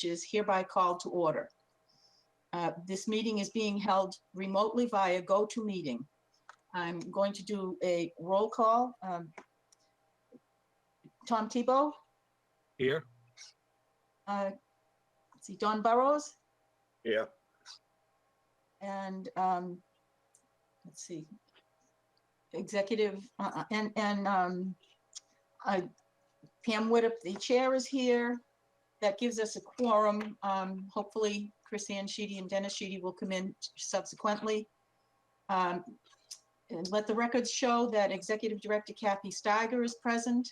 is hereby called to order. This meeting is being held remotely via GoToMeeting. I'm going to do a roll call. Tom Tebow? Here. Let's see, Don Burrows? Yeah. And let's see, executive, Pam Whitup, the chair, is here. That gives us a quorum. Hopefully, Chris Ann Sheedy and Dennis Sheedy will come in subsequently. And let the records show that Executive Director Kathy Steiger is present,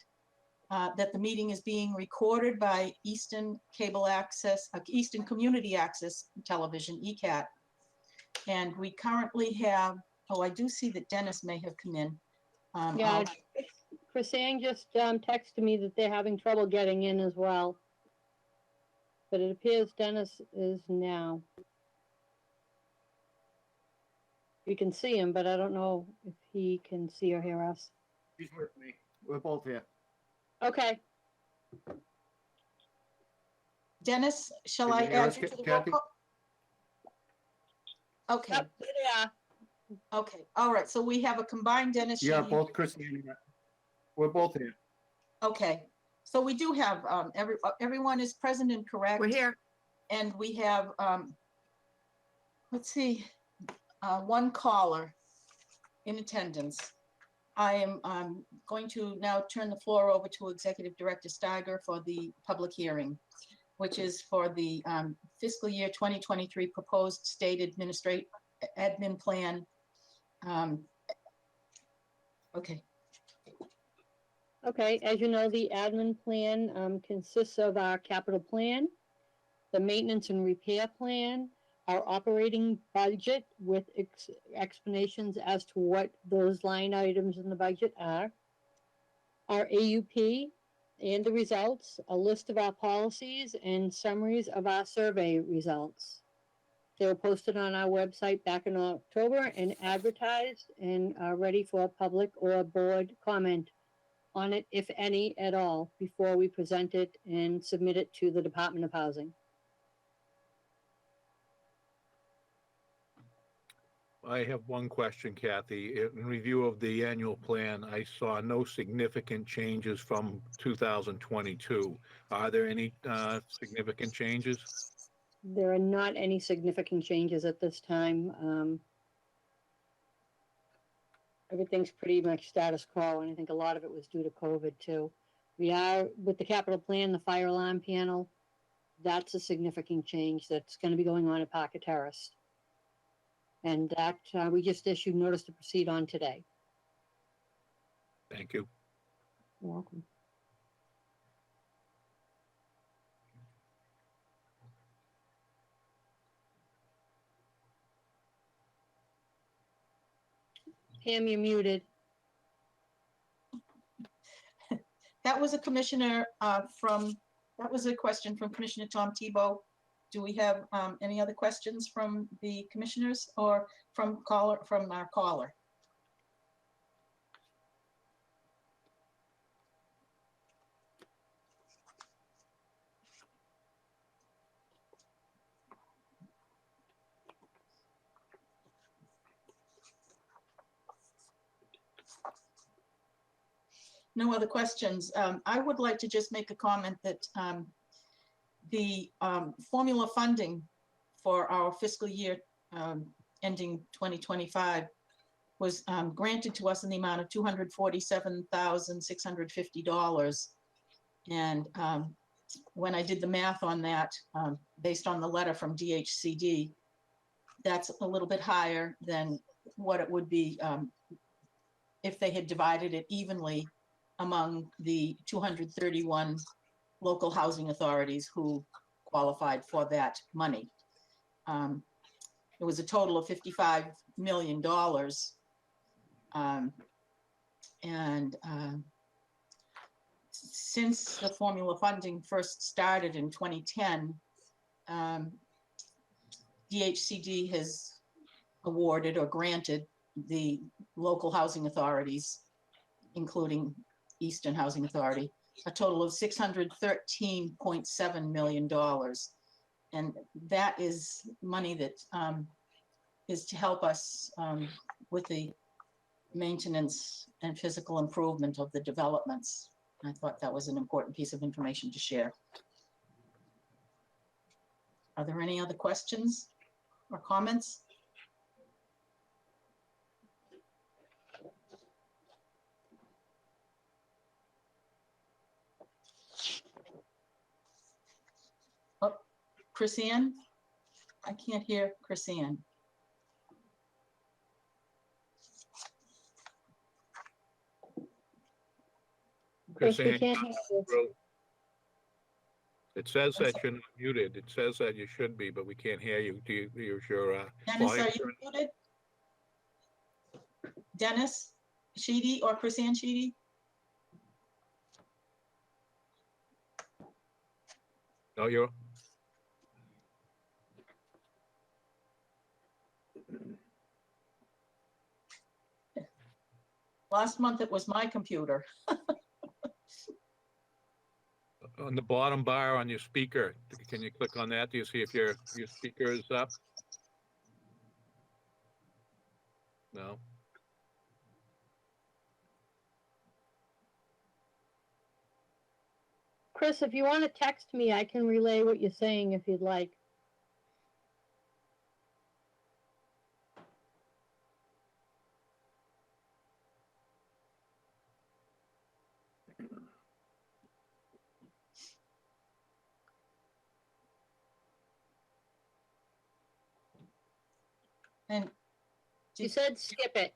that the meeting is being recorded by Easton Easton Community Access Television, ECAT. And we currently have, oh, I do see that Dennis may have come in. Yeah, Chris Ann just texted me that they're having trouble getting in as well. But it appears Dennis is now. You can see him, but I don't know if he can see or hear us. He's with me. We're both here. Okay. Dennis, shall Can I you hear add us, you to the roll Kathy? call? Okay, Yep, yeah. okay, all right, so we have a combined Dennis Yeah, Sheedy. both Chris and we're both here. Okay, so we do have, everyone is present and correct. We're here. And we have, let's see, one caller in attendance. I am going to now turn the floor over to Executive Director Steiger for the public hearing, which is for the fiscal year 2023 proposed state admin plan. Okay. Okay, as you know, the admin plan consists of our capital plan, the maintenance and repair plan, our operating budget with explanations as to what those line items in the budget are, our AUP and the results, a list of our policies, and summaries of our survey results. They were posted on our website back in October and advertised and are ready for public or board comment on it, if any at all, before we present it and submit it to the Department of Housing. I have one question, Kathy. In review of the annual plan, I saw no significant changes from 2022. Are there any significant changes? There are not any significant changes at this time. Everything's pretty much status quo, and I think a lot of it was due to COVID too. We are, with the capital plan, the fire alarm panel, that's a significant change that's going to be going on at Parker Terrace. And that we just issued notice to proceed on today. Thank you. You're welcome. Pam, you're muted. That was a commissioner that was a question from Commissioner Tom Tebow. Do we have any other questions from the commissioners or from our caller? No other questions. I would like to just make a comment that the formula funding for our fiscal year ending 2025 was granted to us in the amount of $247,650. And when I did the math on that, based on the letter from DHCD, that's a little bit higher than what it would be if they had divided it evenly among the 231 local housing authorities who qualified for that money. It was a total of $55 million. Since the formula funding first started in 2010, DHCD has awarded or granted the local housing authorities, including Easton Housing Authority, a total of $613.7 million And that is money that is to help us with the maintenance and physical improvement of the developments. I thought that was an important piece of information to share. Are there any other questions or comments? Oh, Chrisanne? I can't hear Chrisanne. Chris, we Chrisanne, can't hear you. it says that you're not muted. It says that you should be, but we can't hear you. Do you, use your, Dennis, volume are you muted? Dennis Sheedy or Chrisanne Sheedy? No, you're, Last month it was my computer. on the bottom bar on your speaker. Can you click on that? Do you see if your speaker is up? No. Chris, if you want to text me, I can relay what you're saying if you'd like. And You said skip it.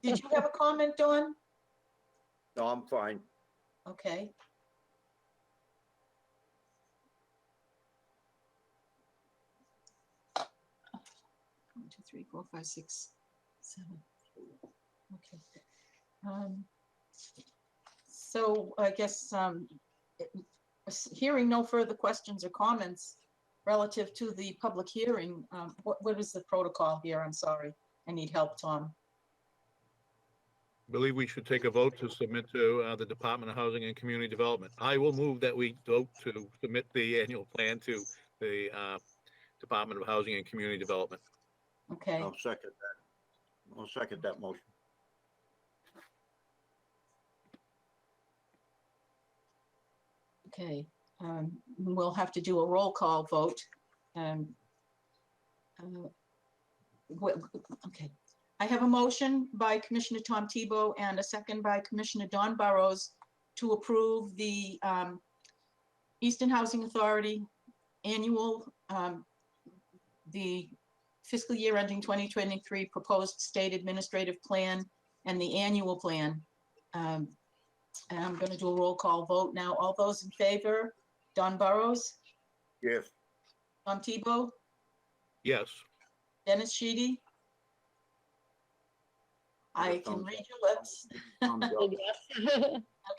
did you have a comment, Dawn? No, I'm fine. Okay. One, two, three, four, five, six, seven. Okay. So I guess hearing no further questions or comments relative to the public hearing, what is the protocol here? I'm sorry, I need help, Tom. Believe we should take a vote to submit to the Department of Housing and Community Development. I will move that we vote to submit the annual plan to the Department of Housing and Community Development. Okay, I'll second that. I'll second that motion. okay. We'll have to do a roll call vote. Okay. I have a motion by Commissioner Tom Tebow and a second by Commissioner Don Burrows to approve the Easton Housing Authority annual, the fiscal year ending 2023 proposed state administrative plan and the annual plan. And I'm going to do a roll call vote now. All those in favor, Don Burrows, Yes. Tom Tebow, Yes. Dennis Sheedy. I Yes, can thumbs read up. your lips. Thumbs up. Yes.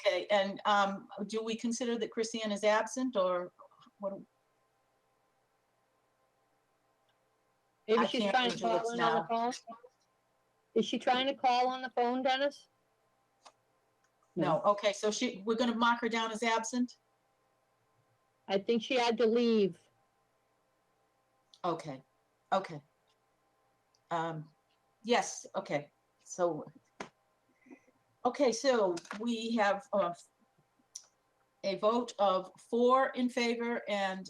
Okay, and do we consider that Chrisanne is absent or what? I Maybe she's can't trying read to your call lips in on the now. phone. Is she trying to call on the phone, Dennis? No, okay, so we're gonna mark her down as absent? I think she had to leave. Okay, okay. Yes, okay, so, okay, so we have a vote of 4 in favor and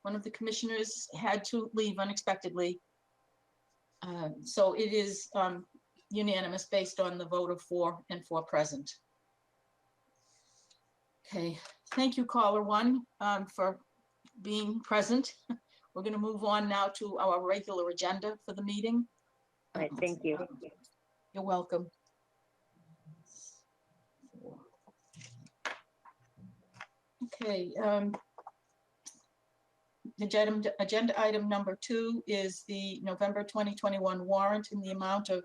one of the commissioners had to leave unexpectedly. So it is unanimous based on the vote of 4 and 4 present. Okay, thank you, caller 1, for being present. We're going to move on now to our regular agenda for the meeting. All right, thank you. You're welcome. Okay, agenda item number 2 is the November 2021 warrant in the amount of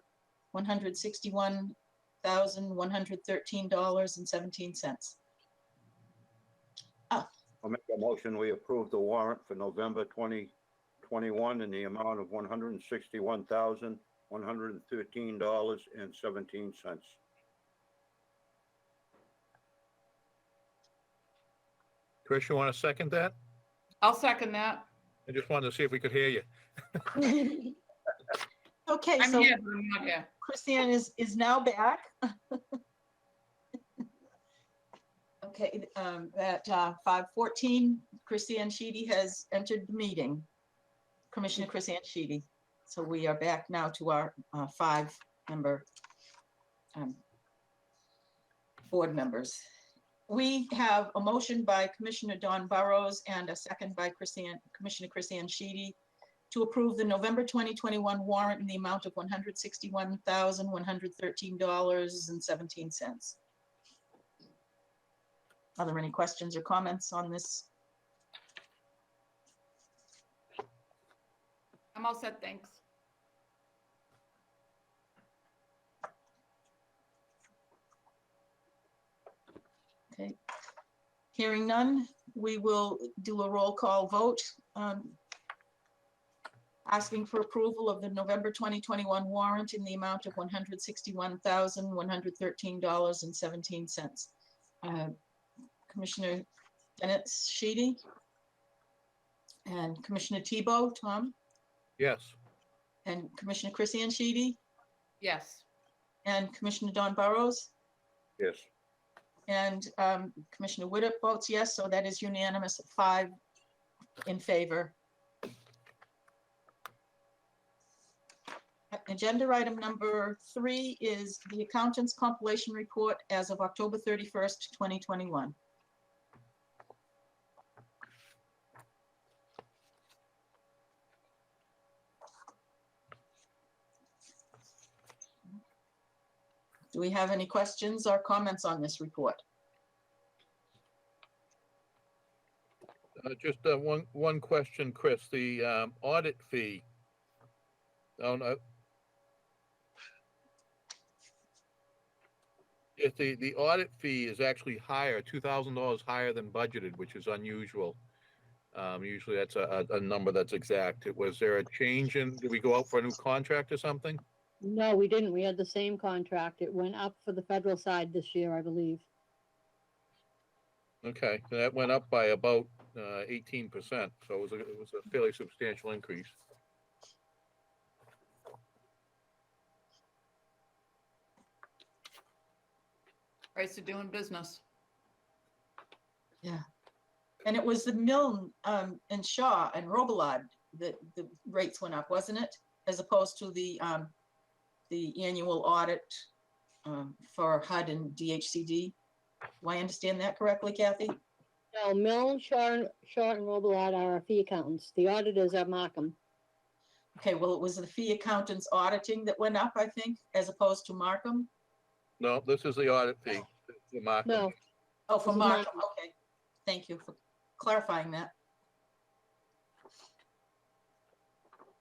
$161,113.17. I'll make a motion. We approve the warrant for November 2021 in the amount of $161,113.17. Chris, you want to second that? I'll second that. I just wanted to see if we could hear you. Okay, I'm so here, but I'm not here. Christiane is now back. Okay, at 5:14, Christiane Sheedy has entered the meeting. Commissioner Christiane Sheedy. So we are back now to our 5-member board members. We have a motion by Commissioner Don Burrows and a second by Commissioner Christiane Sheedy to approve the November 2021 warrant in the amount of $161,113.17. Are there any questions or comments on this? I'm all set, thanks. Okay. Hearing none, we will do a roll call vote. Asking for approval of the November 2021 warrant in the amount of $161,113.17. Commissioner Bennett Sheedy and Commissioner Tebow, Tom, Yes. and Commissioner Christiane Sheedy Yes. and Commissioner Don Burrows. Yes. And Commissioner Widdop votes yes, so that is unanimous, 5 in favor. Agenda item number 3 is the accountant's compilation report as of October 31st, 2021. Do we have any questions or comments on this report? Just one question, Chris, the audit fee. Oh, no. If the audit fee is actually higher, $2,000 higher than budgeted, which is unusual. Usually that's a number that's exact. Was there a change did we go out for a new contract or something? No, we didn't. We had the same contract. It went up for the federal side this year, I believe. Okay, so that went up by about 18%, so it was a fairly substantial increase. Price of doing business. Yeah. And it was the Milne and Shaw and Robillard that the rates went up, wasn't it? As opposed to the annual audit for HUD and DHCD. Do I understand that correctly, Kathy? No, Milne, Shaw, and Robillard are our fee accountants. The auditors are Markham. Okay, well, it was the fee accountants auditing that went up, I think, as opposed to Markham. No, this is the audit fee. The Markham. No, Oh, for This is Markham, Markham. okay. Thank you for clarifying that.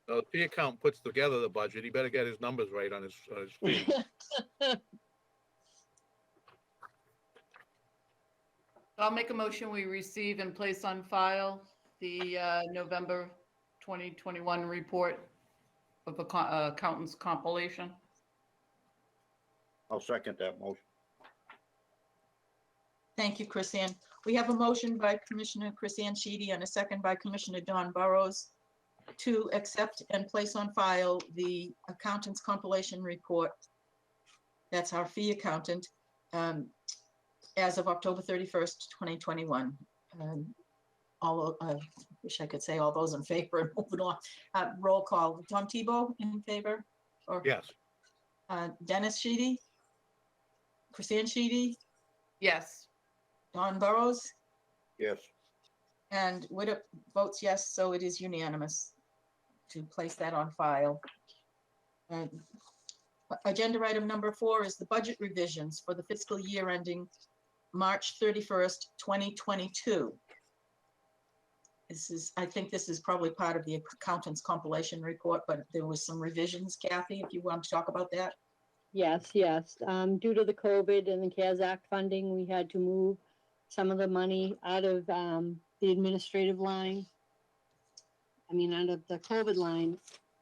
The fee account puts together the budget. He better get his numbers right on his fee. I'll make a motion, we receive and place on file the November 2021 report of the accountant's compilation. I'll second that motion. Thank you, Chrisanne. We have a motion by Commissioner Chrisanne Sheedy and a second by Commissioner Don Burrows to accept and place on file the accountant's compilation report. That's our fee accountant, as of October 31st, 2021. Wish I could say all those in favor and move it on. Roll call. Tom Tebow in favor? Or Yes. Dennis Sheedy? Chrisanne Sheedy? Yes. Don Burrows? Yes. And Widdop votes yes, so it is unanimous to place that on file. Agenda item number 4 is the budget revisions for the fiscal year ending March 31st, 2022. I think this is probably part of the accountant's compilation report, but there was some revisions. Kathy, if you want to talk about that. Yes. Due to the COVID and the CARES Act funding, we had to move some of the money out of the administrative line. Out of the COVID line,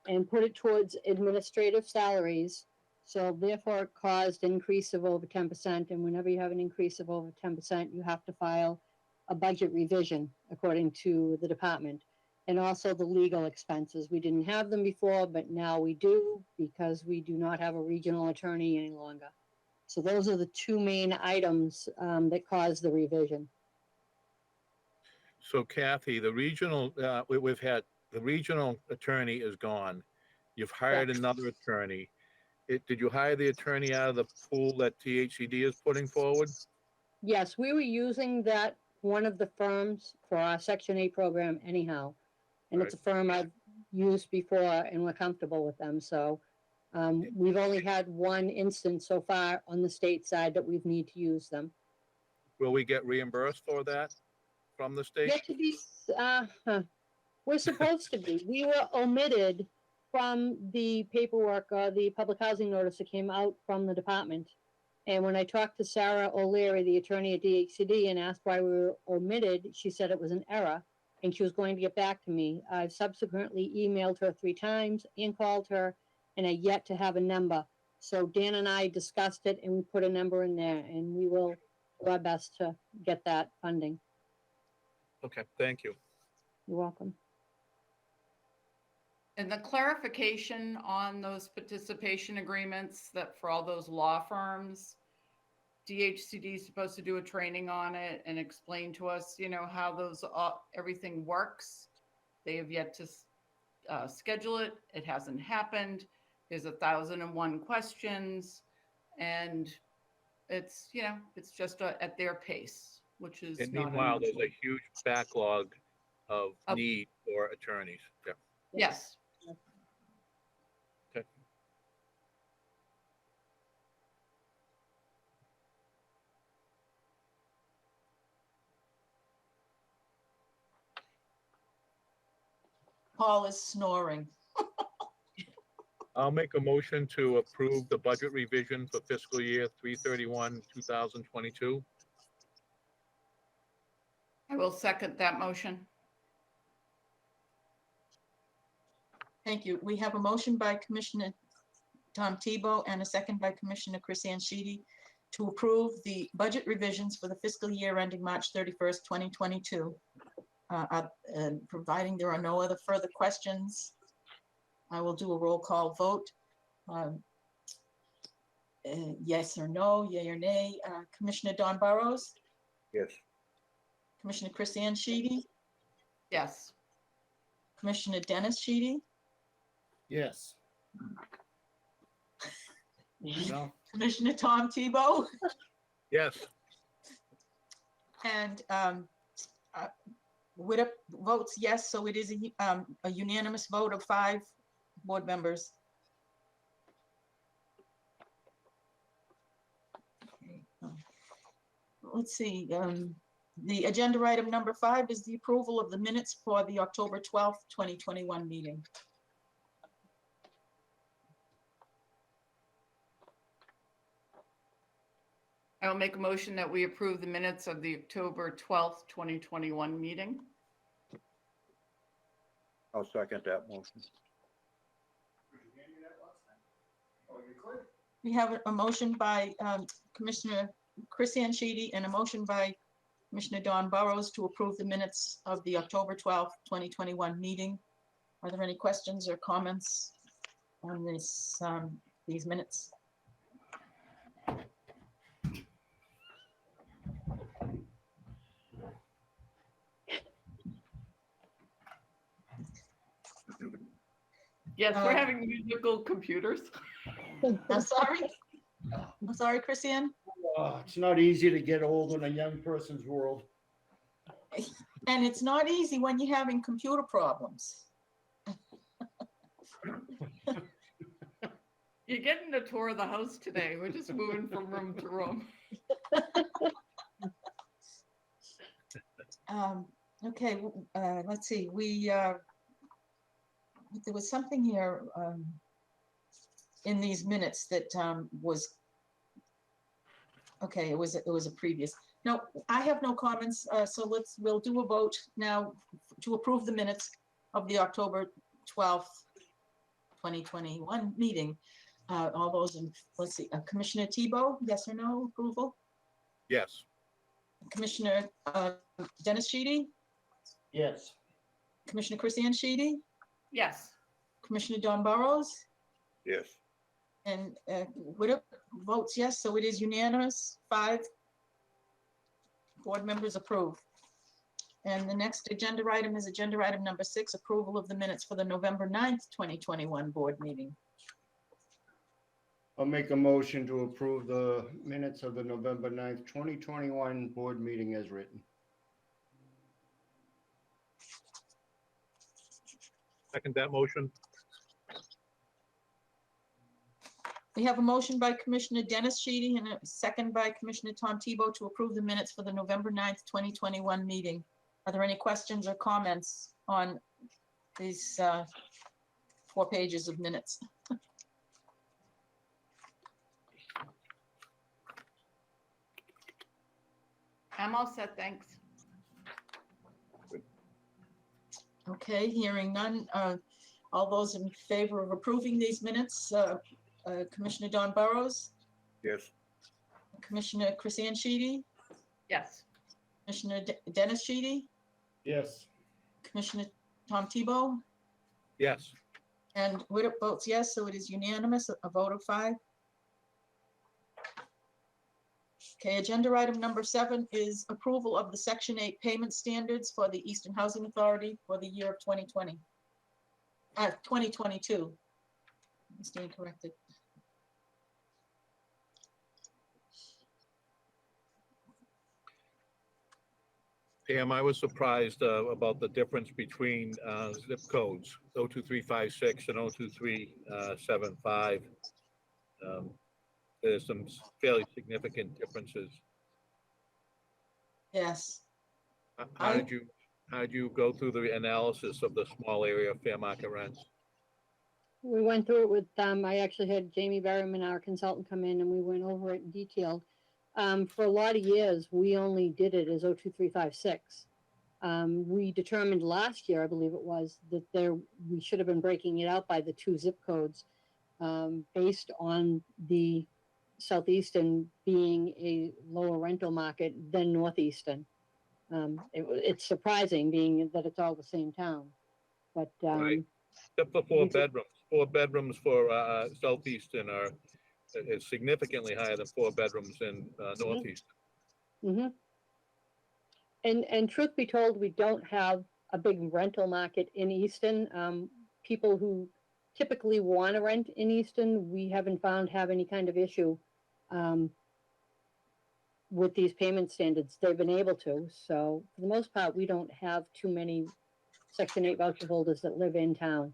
and put it towards administrative salaries. So therefore it caused an increase of over 10%. And whenever you have an increase of over 10%, you have to file a budget revision according to the department. And also the legal expenses. We didn't have them before, but now we do because we do not have a regional attorney any longer. So those are the two main items that caused the revision. So Kathy, the regional, we've had, the regional attorney is gone. You've hired Correct. another attorney. Did you hire the attorney out of the pool that THCD is putting forward? Yes, we were using that, one of the firms for our Section 8 program anyhow. And it's a firm I've used before and we're comfortable with them. So we've only had one instance so far on the state side that we've need to use them. Will we get reimbursed for that from the state? Yet to be, we're supposed to be. We were omitted from the paperwork or the public housing notice that came out from the department. And when I talked to Sarah O'Leary, the attorney at DHCD, and asked why we were omitted, she said it was an error and she was going to get back to me. I've subsequently emailed her 3 times and called her, and I yet to have a number. So Dan and I discussed it and we put a number in there, and we will do our best to get that funding. Okay, thank you. You're welcome. And the clarification on those participation agreements, that for all those law firms, DHCD is supposed to do a training on it and explain to us, you know, how those, everything works. They have yet to schedule it. It hasn't happened. There's 1,001 questions, and it's, you know, it's just at their pace, which is And not meanwhile, there's unusual. a huge backlog of Of- need for attorneys. Yeah. Yes. Okay. Paul is snoring. I'll make a motion to approve the budget revision for fiscal year 3/31/2022. I will second that motion. Thank you. We have a motion by Commissioner Tom Tebow and a second by Commissioner Chris Ann Sheedy to approve the budget revisions for the fiscal year ending March 31st, 2022. Providing there are no other further questions, I will do a roll call vote. Yes or no, yay or nay. Commissioner Don Burrows, Yes. Commissioner Chris Ann Sheedy, Yes. Commissioner Dennis Sheedy, Yes. No. Commissioner Tom Tebow, Yes, and Widdop votes yes, so it is a unanimous vote of 5 board members. Okay, let's see, the agenda item number 5 is the approval of the minutes for the October 12th, 2021 meeting. I will make a motion that we approve the minutes of the October 12th, 2021 meeting. I'll second that motion. We have a motion by Commissioner Chris Ann Sheedy and a motion by Commissioner Don Burrows to approve the minutes of the October 12th, 2021 meeting. Are there any questions or comments on this, these minutes? Yes, we're having musical computers. I'm sorry. I'm sorry, Chris Ann. It's not easy to get old in a young person's world. And it's not easy when you're having computer problems. You're getting a tour of the house today. We're just moving from room to room. Okay, let's see, there was something here in these minutes that was, okay, it was a previous. No, I have no comments, so we'll do a vote now to approve the minutes of the October 12th, 2021 meeting. All those in, let's see, Commissioner Tebow, yes or no approval? yes. Commissioner Dennis Sheedy, Yes. Commissioner Chrisanne Sheedy, Yes. Commissioner Don Burrows, Yes. and Widow votes yes, so it is unanimous. 5 board members approve. And the next agenda item is agenda item number 6, approval of the minutes for the November 9th, 2021 board meeting. I'll make a motion to approve the minutes of the November 9th, 2021 board meeting as written. Second that motion? We have a motion by Commissioner Dennis Sheedy and a second by Commissioner Tom Tebow to approve the minutes for the November 9th, 2021 meeting. Are there any questions or comments on these 4 pages of minutes? I'm all set, thanks. Okay, hearing none. All those in favor of approving these minutes, Commissioner Don Burrows, Yes. Commissioner Chrisanne Sheedy, Yes. Commissioner Dennis Sheedy, Yes. Commissioner Tom Tebow, Yes. and Widow votes yes, so it is unanimous, a vote of 5. Okay, agenda item number 7 is approval of the Section 8 payment standards for the Easton Housing Authority for the year of 2020. 2022. I'm staying corrected. Pam, I was surprised about the difference between zip codes, 02356 and 02375. There's some fairly significant differences. Yes. How did you go through the analysis of the small area fair market rents? We went through it with, I actually had Jamie Berryman, our consultant, come in and we went over it in detail. For a lot of years, we only did it as 02356. We determined last year, I believe it was, that we should have been breaking it out by the 2 zip codes based on the Southeastern being a lower rental market than Northeastern. It's surprising being that it's all the same town, but Right. Except for 4 we did- bedrooms. 4 bedrooms for Southeastern is significantly higher than 4 bedrooms in Northeast. Mm-hmm. And truth be told, we don't have a big rental market in Easton. People who typically want to rent in Easton, we haven't found have any kind of issue with these payment standards. They've been able to. So for the most part, we don't have too many Section 8 voucher holders that live in town.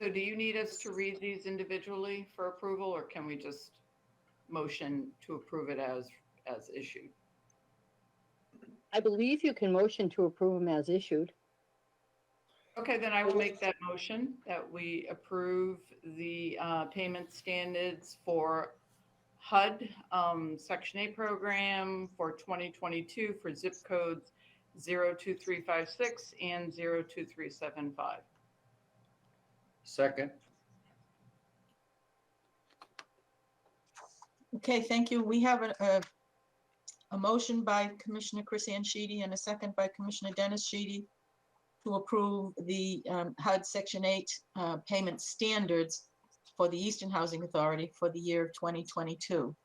So do you need us to read these individually for approval, or can we just motion to approve it as issued? I believe you can motion to approve them as issued. Okay, then I will make that motion that we approve the payment standards for HUD Section 8 program for 2022 for zip codes 02356 and 02375. Second. Okay, thank you. We have a motion by Commissioner Chrisanne Sheedy and a second by Commissioner Dennis Sheedy to approve the HUD Section 8 payment standards for the Easton Housing Authority for the year of 2022.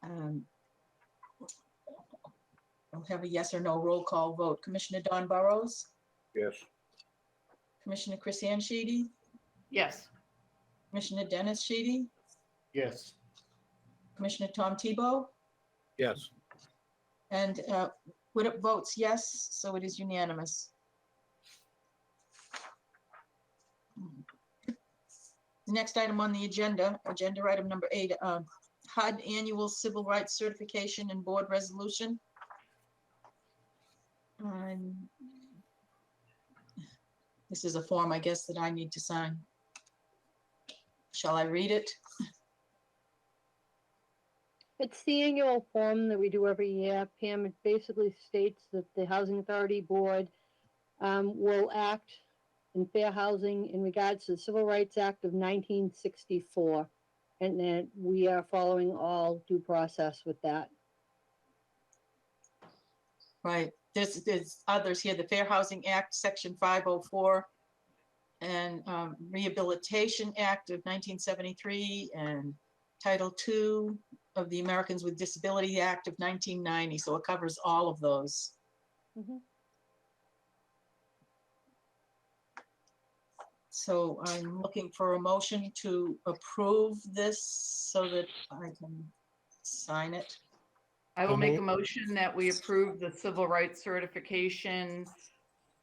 I'll have a yes or no roll call vote. Commissioner Don Burrows, Yes. Commissioner Chrisanne Sheedy, Yes. Commissioner Dennis Sheedy, Yes. Commissioner Tom Tebow, Yes. and Widow votes yes, so it is unanimous. The next item on the agenda item number 8, HUD Annual Civil Rights Certification and Board Resolution. This is a form, I guess, that I need to sign. Shall I read it? It's the annual form that we do every year, Pam. It basically states that the Housing Authority Board will act in fair housing in regards to the Civil Rights Act of 1964. and that we are following all due process with that. Right, there's others here, the Fair Housing Act, Section 504, and Rehabilitation Act of 1973, and Title II of the Americans with Disability Act of 1990, so it covers all of those. Mhm. So I'm looking for a motion to approve this so that I can sign it. I will So make a moved. motion that we approve the civil rights certification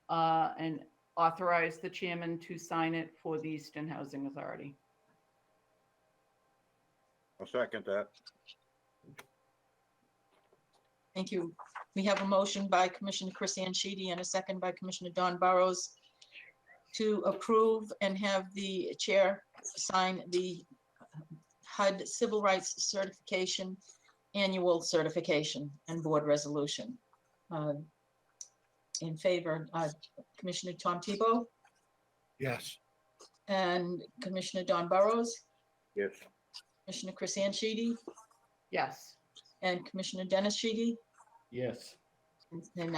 and authorize the chairman to sign it for the Easton Housing Authority. I'll second that. Thank you. We have a motion by Commissioner Chris Sheedy and a second by Commissioner Don Burrows to approve and have the chair sign the HUD Civil Rights Certification, Annual Certification and Board Resolution. In favor, Commissioner Tom Tebow Yes. and Commissioner Don Burrows, Yes. Commissioner Chris Sheedy, Yes. and Commissioner Dennis Sheedy. Yes. And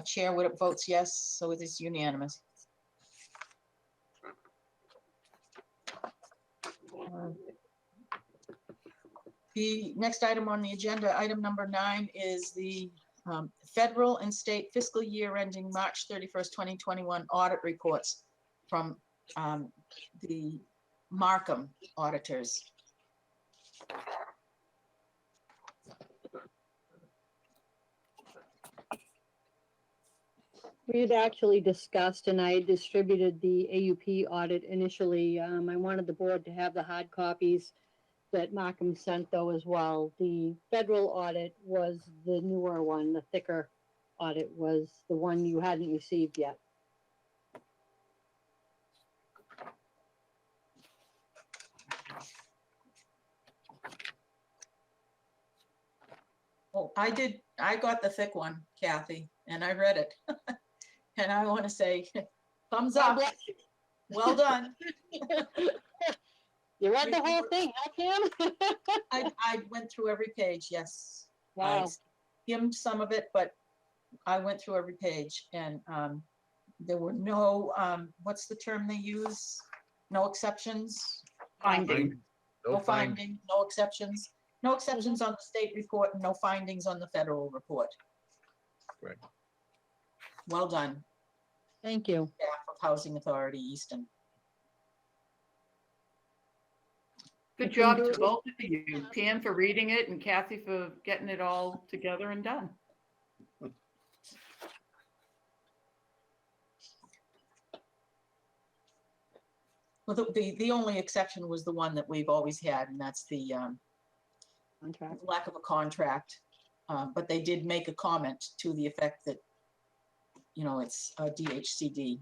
Chair Whittup votes yes, so it is unanimous. The next item on the agenda, item number 9, is the federal and state fiscal year ending March 31st, 2021 audit reports from the Markham auditors. We had actually discussed, and I distributed the AUP audit initially. I wanted the board to have the hard copies that Markham sent though as well. The federal audit was the newer one, the thicker audit was the one you hadn't received yet. Oh, I got the thick one, Kathy, and I read it. And I want to say, thumbs God up, bless you. well done. You read the whole thing, huh, Pam? I went through every page, yes. I Wow. skimmed some of it, but I went through every page, and there were no, what's the term they use? No exceptions? Finding. No No finding. finding, no exceptions. No exceptions on the state report and no findings on the federal report. Correct. Well done, Thank you. staff of Housing Authority Easton. Good You can job do to it. both of you, Pam for reading it and Kathy for getting it all together and done. Well, the only exception was the one that we've always had, and that's the Contract. lack of a contract. But they did make a comment to the effect that, you know, it's a DHCD.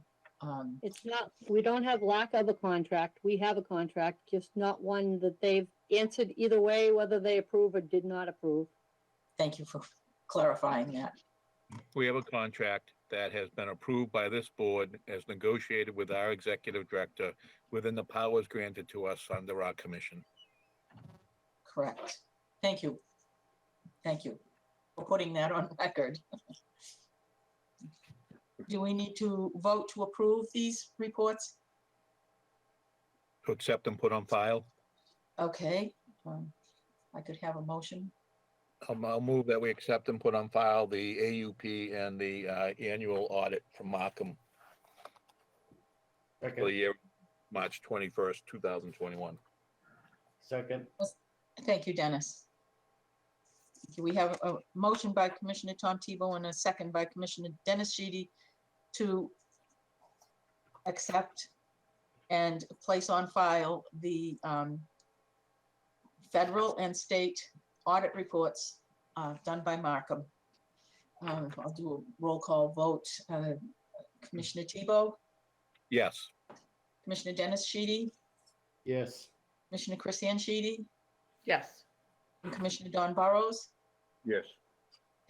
It's not, we don't have lack of a contract. We have a contract, just not one that they've answered either way, whether they approve or did not approve. Thank you for clarifying that. We have a contract that has been approved by this board as negotiated with our executive director within the powers granted to us under our commission. Correct. Thank you. Thank you for putting that on record. Do we need to vote to approve these reports? To accept and put on file. Okay, I could have a motion. I'll move that we accept and put on file the AUP and the annual audit from Markham for the Second. year March 21st, 2021. Second. Thank you, Dennis. We have a motion by Commissioner Tom Tebow and a second by Commissioner Dennis Sheedy to accept and place on file the federal and state audit reports done by Markham. I'll do a roll call vote. Commissioner Tebow, Yes. Commissioner Dennis Sheedy, Yes. Commissioner Chris Sheedy, Yes. and Commissioner Don Burrows. Yes.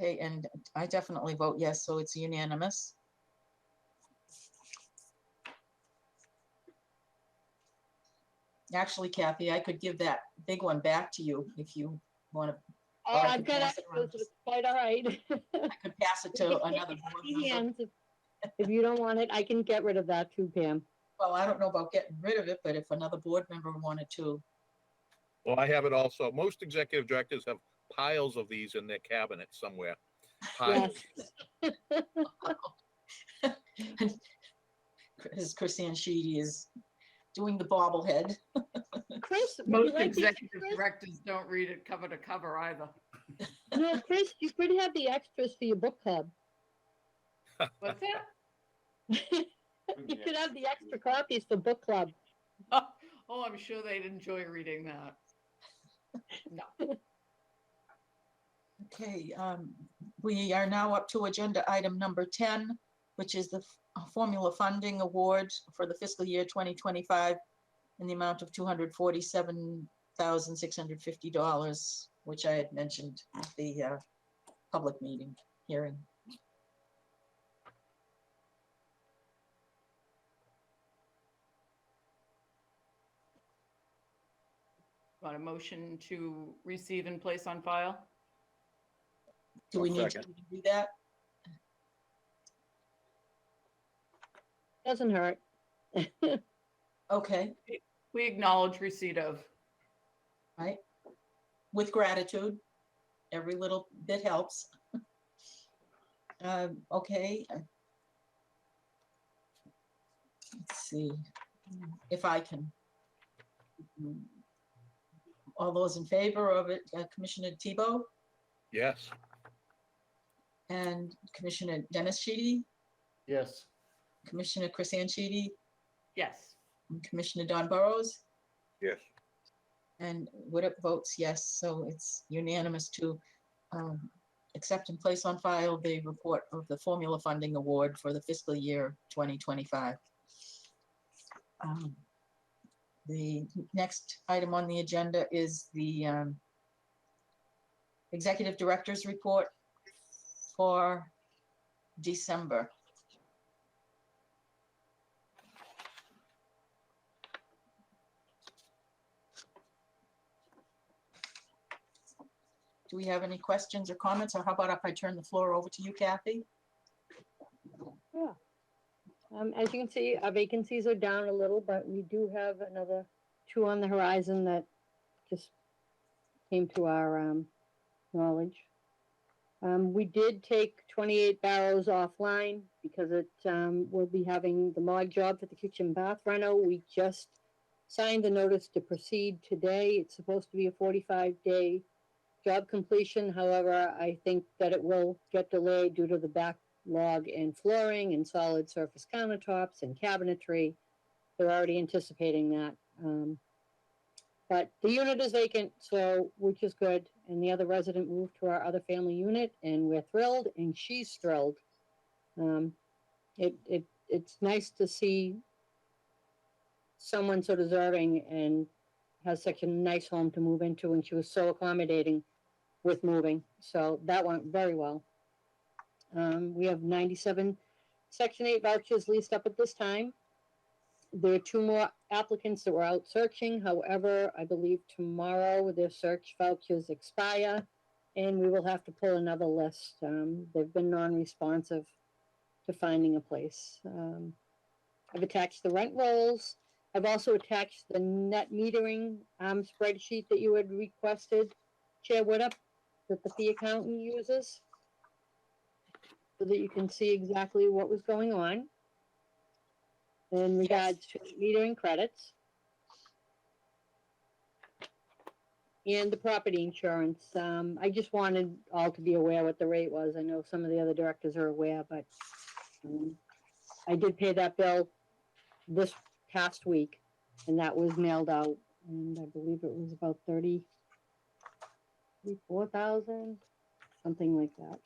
Okay, and I definitely vote yes, so it's unanimous. Actually, Kathy, I could give that big one back to you if you want to. Oh, I I've could got pass it around. extras, it's quite all right. I could pass it to another board member. Hands. If you don't want it, I can get rid of that too, Pam. Well, I don't know about getting rid of it, but if another board member wanted to, Well, I have it also. Most executive directors have piles of these in their cabinet somewhere. Piles. Yes. as Chrisanne Sheedy is doing the bobblehead. Chris, would you Most like the executive extras? directors don't read it cover to cover either. No, Chris, you could have the extras for your book club. What's that? You could have the extra copies for book club. Oh, I'm sure they'd enjoy reading that. No. Okay, we are now up to agenda item number 10, which is the formula funding award for the fiscal year 2025 in the amount of $247,650, which I had mentioned at the public meeting hearing. Want a motion to receive and place on file? Do we I'll need to second. do that? Doesn't hurt. Okay, We acknowledge receipt of. right? With gratitude. Every little bit helps. Okay. Let's see if I can. All those in favor of it, Commissioner Tebow Yes. and Commissioner Dennis Sheedy, Yes. Commissioner Chrisanne Sheedy, Yes. and Commissioner Don Burrows, Yes. and Widdop votes yes, so it's unanimous to accept and place on file the report of the formula funding award for the fiscal year 2025. The next item on the agenda is the executive director's report for December. Do we have any questions or comments, or how about if I turn the floor over to you, Kathy? Yeah. As you can see, our vacancies are down a little, but we do have another 2 on the horizon that just came to our knowledge. We did take 28 barrows offline because it will be having the mod job for the kitchen bath reno. We just signed the notice to proceed today. It's supposed to be a 45-day job completion. However, I think that it will get delayed due to the backlog in flooring and solid surface countertops and cabinetry. They're already anticipating that. But the unit is vacant, so which is good. And the other resident moved to our other family unit, and we're thrilled, and she's thrilled. It's nice to see someone so deserving and has such a nice home to move into, and she was so accommodating with moving. So that went very well. We have 97 Section 8 vouchers leased up at this time. There are 2 more applicants that were out searching. However, I believe tomorrow their search vouchers expire and we will have to pull another list. They've been non-responsive to finding a place. I've attached the rent rolls. I've also attached the net metering spreadsheet that you had requested, Chair Widdop, that the fee accountant uses, so that you can see exactly what was going on in regards to metering credits and the property insurance. I just wanted all to be aware what the rate was. I know some of the other directors are aware, but I did pay that bill this past week, and that was mailed out, and I believe it was about 34,000, something like that.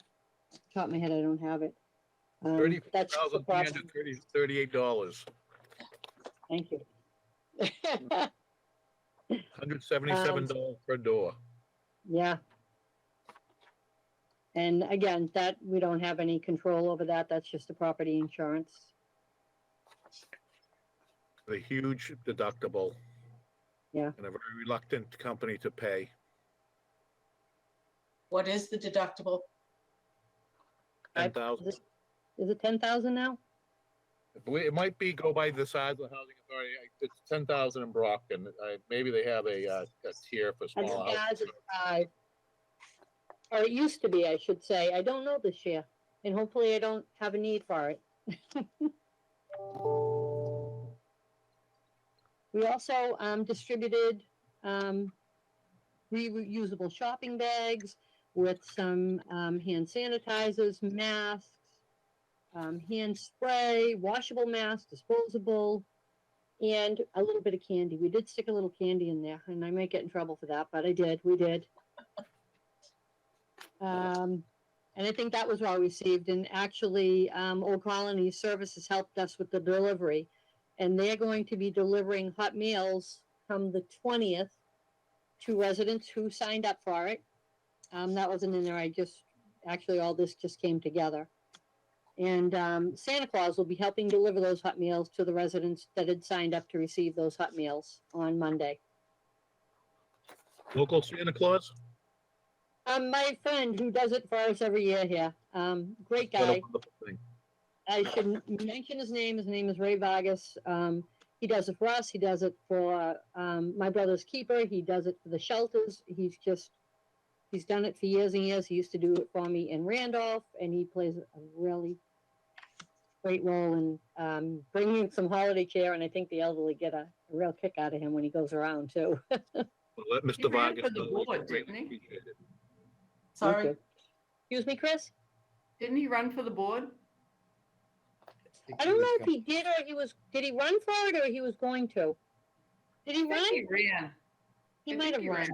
Top of my head, I don't have it. That's the property. $38. Thank you. $177 per door. Yeah. And again, that we don't have any control over that. That's just the property insurance. The huge deductible. Yeah. And a very reluctant company to pay. What is the deductible? 10,000. Is it 10,000 now? It might be go by the size of the housing authority. It's 10,000 in Brockton. Maybe they have a tier for I small think houses. ours is 5. Or it used to be, I should say. I don't know this year. And hopefully I don't have a need for it. We also distributed reusable shopping bags with some hand sanitizers, masks, hand spray, washable masks, disposable, and a little bit of candy. We did stick a little candy in there, and I might get in trouble for that, but I did. We did. And I think that was well received. And actually, Old Colony Services helped us with the delivery. And they're going to be delivering hot meals come the 20th to residents who signed up for it. That wasn't in there. Actually, all this just came together. And Santa Claus will be helping deliver those hot meals to the residents that had signed up to receive those hot meals on Monday. Local Santa Claus? My friend who does it for us every year here. Great What a guy. wonderful thing. I should mention his name. His name is Ray Vargas. He does it for us. He does it for my brother's keeper. He does it for the shelters. He's done it for years and years. He used to do it for me in Randolph, and he plays a really great role in bringing some holiday cheer. And I think the elderly get a real kick out of him when he goes around too. Well, let He Mr. ran Vargas for the know. board, Greatly didn't he? appreciate it. Sorry, Okay. Excuse me, Chris. Didn't he run for the board? I don't know if he did or did he run for it or he was going to? Did he I run? think he ran. He I might think have he run. ran.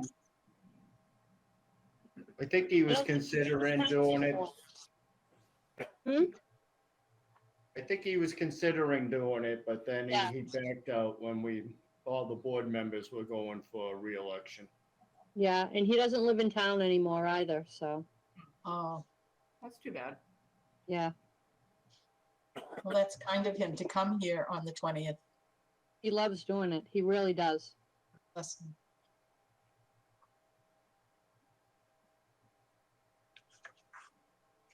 I think he was I don't think he considering was doing it. Hmm? I think he was considering doing it, but then Yeah. he backed out when all the board members were going for re-election. Yeah, and he doesn't live in town anymore either, so oh, That's too bad. yeah. well, that's kind of him to come here on the 20th. He loves doing it. He really does. Bless him.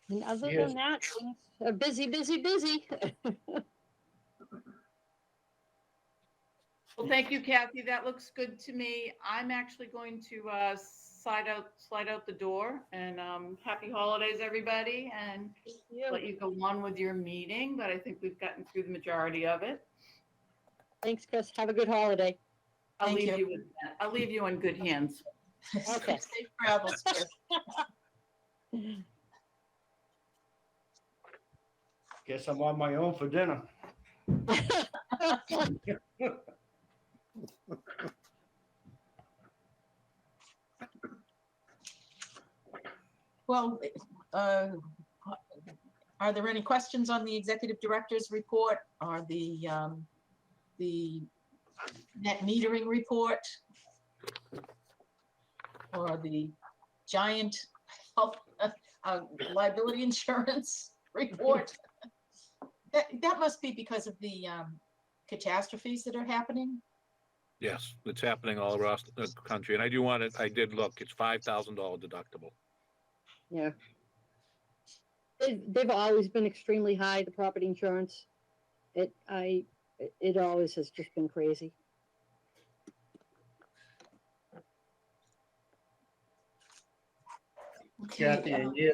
And other Yes. than that, things are busy, busy, busy. Well, thank you, Kathy. That looks good to me. I'm actually going to slide out the door, and happy holidays, everybody, and let you go on with your meeting. But I think we've gotten through the majority of it. Thanks, Chris. Have a good holiday. I'll Thank leave you. you with that. I'll leave you in good hands. Okay. Safe travels, Chris. Guess I'm on my own for dinner. Well, are there any questions on the executive director's report or the net metering report? Or the giant health, liability insurance report? That must be because of the catastrophes that are happening. Yes, it's happening all across the country. And I did look, it's $5,000 deductible. Yeah. They've always been extremely high, the property insurance. It always has just been crazy. Okay, Kathy,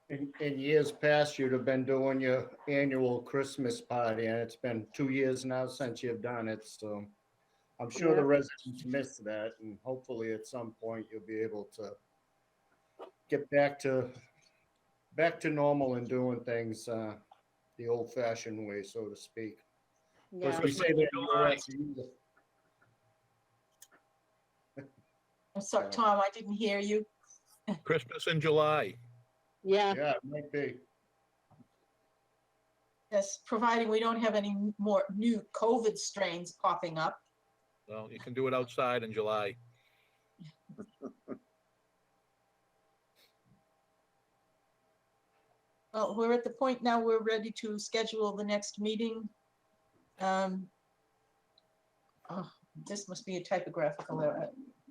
in years past, you'd have been doing your annual Christmas party, and it's been 2 years now since you've done it, so I'm sure the Yeah. residents miss that, and hopefully at some point you'll be able to get back to normal and doing things the old-fashioned way, so to speak. Of course, Yeah. we say that year after year. I'm sorry, Tom, I didn't hear you. Christmas in July. Yeah. Yeah, it might be. Yes, providing we don't have any more new COVID strains popping up. Well, you can do it outside in July. Well, we're at the point now, we're ready to schedule the next meeting. this must be a typographical error.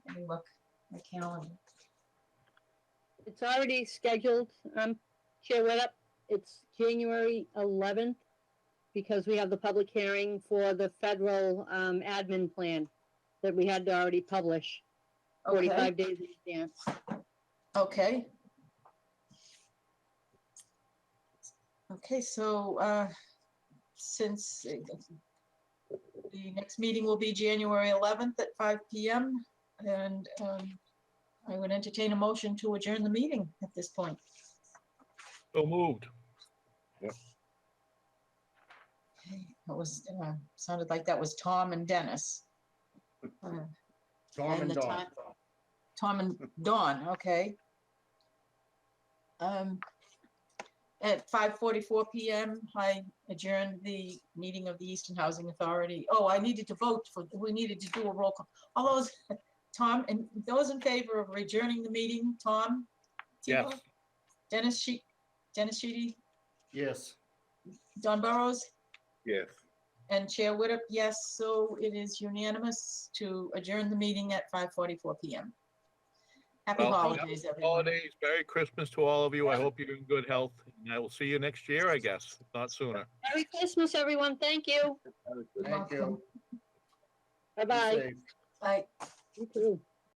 Let me look, my calendar. It's already scheduled, Chair Whitup. It's January 11th because we have the public hearing for the federal, admin plan that we had to already publish Okay, 45 days in advance. okay. Okay, so, since the next meeting will be January 11th at 5 PM, and I would entertain a motion to adjourn the meeting at this point. So moved. Okay, that was, sounded like that was Tom and Dennis. Tom And and the Dawn. time- Tom and Dawn, okay. At 5:44 PM, I adjourned the meeting of the Easton Housing Authority. Oh, I needed to vote for, we needed to do a roll call. All those, Tom, and those in favor of adjourning the meeting, Tom? Yes. Tebow? Dennis Sheedy, Yes. Don Burrows, Yes. and Chair Whitup, yes, so it is unanimous to adjourn the meeting at 5:44 PM. Happy Well, holidays, everyone. Holidays, Merry Christmas to all of you. I hope you're in good health, and I will see you next year, I guess, if not sooner. Merry Christmas, everyone. Thank you. Thank you. Be Bye-bye. safe. Bye. You too.